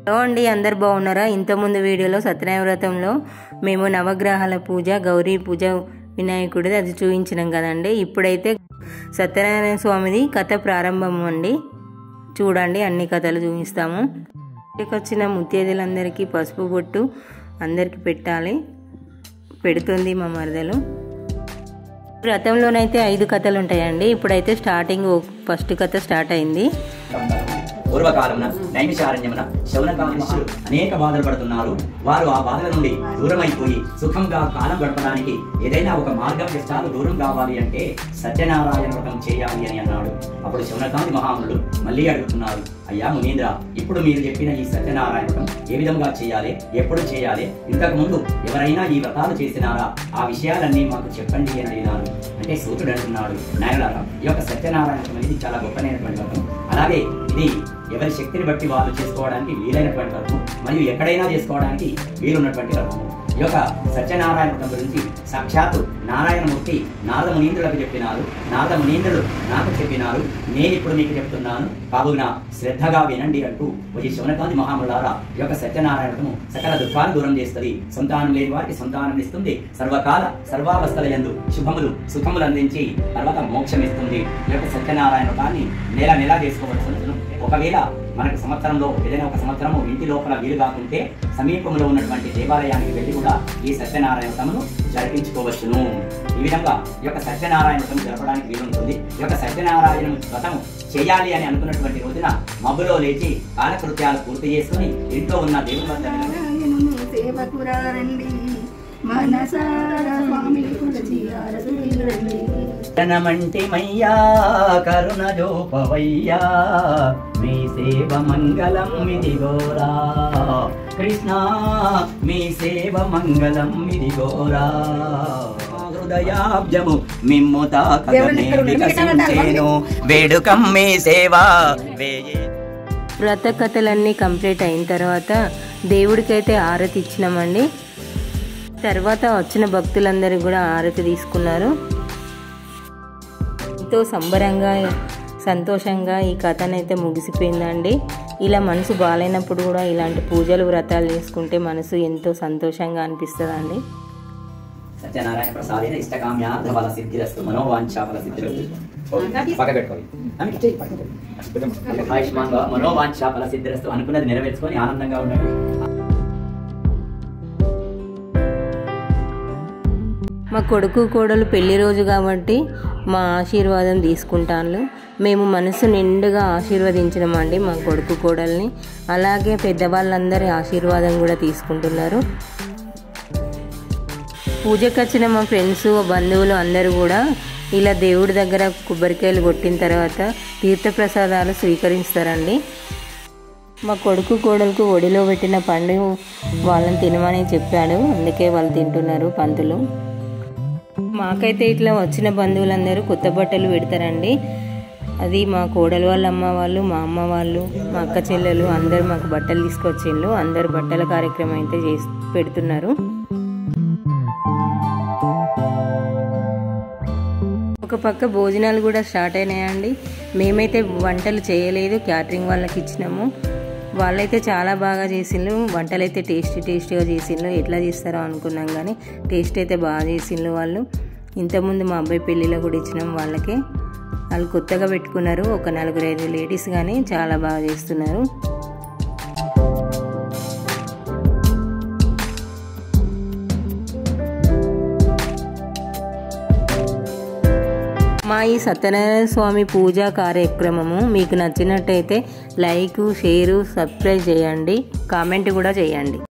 Hello అండి, అందరు బాగున్నారా? ఇంతకుముందు వీడియోలో సత్యనారాయణ వ్రతంలో మేము నవగ్రహాల పూజ, గౌరీ పూజ, వినాయకుడిది అది చూపించినాం కదండి. ఇప్పుడైతే సత్యనారాయణ స్వామిది కథ ప్రారంభం అండి. చూడండి, అన్ని కథలు చూపిస్తాము. వచ్చిన ముత్యాదులందరికీ పసుపు బొట్టు అందరికి పెట్టాలి. పెడుతుంది మా మరదలు. వ్రతంలోనైతే 5 కథలు ఉంటాయండి. ఇప్పుడైతే స్టార్టింగ్ ఫస్ట్ కథ స్టార్ట్ అయింది. పూర్వకాలమున నైమిషారణ్యమున శౌనకాది మహర్షులు అనేక బాధలు పడుతున్నారు. వారు ఆ బాధల నుండి దూరమైపోయి సుఖంగా కాలం గడపడానికి ఏదైనా ఒక మార్గం కష్టాలు దూరం కావాలి అంటే సత్యనారాయణ వ్రతం చేయాలి అని అన్నాడు. అప్పుడు శౌనకాది మహామునులు మళ్ళీ అడుగుతున్నారు, అయ్యా మునీంద్ర, ఇప్పుడు మీరు చెప్పిన ఈ సత్యనారాయణ వ్రతం ఏ విధంగా చేయాలి, ఎప్పుడు చేయాలి, ఇంతకు ముందు ఎవరైనా ఈ వ్రతాలు చేసినారా, ఆ విషయాలన్నీ మాకు చెప్పండి అని అడిగినారు. అంటే సూర్యుడు అంటున్నాడు, నాయనలారా, ఈ యొక్క సత్యనారాయణ వ్రతం అనేది చాలా గొప్పనైనటువంటి వ్రతం. అలాగే ఇది ఎవరి శక్తిని బట్టి వాళ్ళు చేసుకోవడానికి వీలైనటువంటి వ్రతం, మరియు ఎక్కడైనా చేసుకోవడానికి వీలున్నటువంటి వ్రతం. ఈ యొక్క సత్యనారాయణ వ్రతం గురించి సాక్షాత్తు నారాయణమూర్తి నారద మునీంద్రులకు చెప్పినారు. నారద మునీంద్రులు నాకు చెప్పినారు, నేను ఇప్పుడు మీకు చెప్తున్నాను, కావున శ్రద్ధగా వినండి అంటూ ఈ శౌనకాది మహాములారా, ఈ యొక్క సత్యనారాయణ వ్రతము సకల దుఃఖాలు దూరం చేస్తుంది, సంతానం లేని వారికి సంతానం ఇస్తుంది, సర్వకాల సర్వావస్థల యందు శుభములు సుఖములు అందించి తర్వాత మోక్షం ఇస్తుంది. ఈ యొక్క సత్యనారాయణ వ్రతాన్ని నెల నెలా చేసుకోవలసిన, ఒకవేళ మనకు సంవత్సరంలో ఏదైనా ఒక సంవత్సరము ఇంటి లోపల వీలు కాకుంటే సమీపంలో ఉన్నటువంటి దేవాలయానికి వెళ్ళి కూడా ఈ సత్యనారాయణ వ్రతమును జరిపించుకోవచ్చును. ఈ విధంగా ఈ యొక్క సత్యనారాయణ వ్రతం జరపడానికి వీలుంటుంది. ఈ యొక్క సత్యనారాయణ వ్రతం చేయాలి అని అనుకున్నటువంటి రోజున మబ్బులో లేచి కాలకృత్యాలు పూర్తి చేసుకుని ఇంట్లో ఉన్న దేవుని వద్దనమంటి మయ్యా కరుణ జోపవయ్యా, మీ సేవ మంగళం ఇదిగోరా కృష్ణ, మీ సేవ మంగళం ఇదిగోరా. హృదయాబ్జము మిమ్ము తాకగనేను వేడుకం మీ సేవ. వ్రత కథలన్నీ కంప్లీట్ అయిన తర్వాత దేవుడికైతే ఆరతి ఇచ్చినామండి. తర్వాత వచ్చిన భక్తులందరూ కూడా ఆరతి తీసుకున్నారు. ఎంతో సంబరంగా సంతోషంగా ఈ కథనైతే ముగిసిపోయిందండి. ఇలా మనసు బాగాలేనప్పుడు కూడా ఇలాంటి పూజలు వ్రతాలు చేసుకుంటే మనసు ఎంతో సంతోషంగా అనిపిస్తుందండి. సత్యనారాయణ ప్రసాదేన ఇష్టకామ్యార్థ ఫల సిద్ధిరస్తు మనోవాంఛా ఫల సిద్ధిరస్తు. ఆయుష్మాన్ మనోవాంఛా ఫల సిద్ధిరస్తు. అనుకున్నది నెరవేర్చుకొని ఆనందంగా ఉండండి. మా కొడుకు కోడలు పెళ్లి రోజు కాబట్టి మా ఆశీర్వాదం తీసుకుంటాను. మేము మనసు నిండుగా ఆశీర్వదించినామండి మా కొడుకు కోడల్ని. అలాగే పెద్దవాళ్ళందరి ఆశీర్వాదం కూడా తీసుకుంటున్నారు. పూజకు వచ్చిన మా ఫ్రెండ్స్, బంధువులు అందరూ కూడా ఇలా దేవుడి దగ్గర కొబ్బరికాయలు కొట్టిన తర్వాత తీర్థప్రసాదాలు స్వీకరిస్తారండి. మా కొడుకు కోడలకు ఒడిలో పెట్టిన పండు వాళ్ళని తినమని చెప్పాడు, అందుకే వాళ్ళు తింటున్నారు పంతులు. మాకైతే ఇట్లా వచ్చిన బంధువులందరూ కొత్త బట్టలు పెడతారండి. అది మా కోడలు వాళ్ళ అమ్మ వాళ్ళు, మా అమ్మ వాళ్ళు, మా అక్క చెల్లెలు అందరూ మాకు బట్టలు తీసుకొచ్చిండ్రు. అందరు బట్టల కార్యక్రమం అయితే పెడుతున్నారు. ఒక పక్క భోజనాలు కూడా స్టార్ట్ అయినాయండి. మేమైతే వంటలు చేయలేదు, క్యాటరింగ్ వాళ్ళకి ఇచ్చినాము. వాళ్ళైతే చాలా బాగా చేసిండ్రు. వంటలు అయితే టేస్టీగా చేసిండ్రు. ఎట్లా చేస్తారో అనుకున్నాం కానీ టేస్ట్ అయితే బాగా చేసిండ్రు వాళ్ళు. ఇంతకుముందు మా అబ్బాయి పెళ్ళిలో కూడా ఇచ్చినాం వాళ్ళకే. వాళ్ళు కొత్తగా పెట్టుకున్నారు, ఒక 4-5 లేడీస్ కానీ చాలా బాగా చేస్తున్నారు. మా ఈ సత్యనారాయణ స్వామి పూజా కార్యక్రమము మీకు నచ్చినట్టయితే లైక్, షేరు, సబ్స్క్రైబ్ చేయండి, కామెంట్ కూడా చేయండి.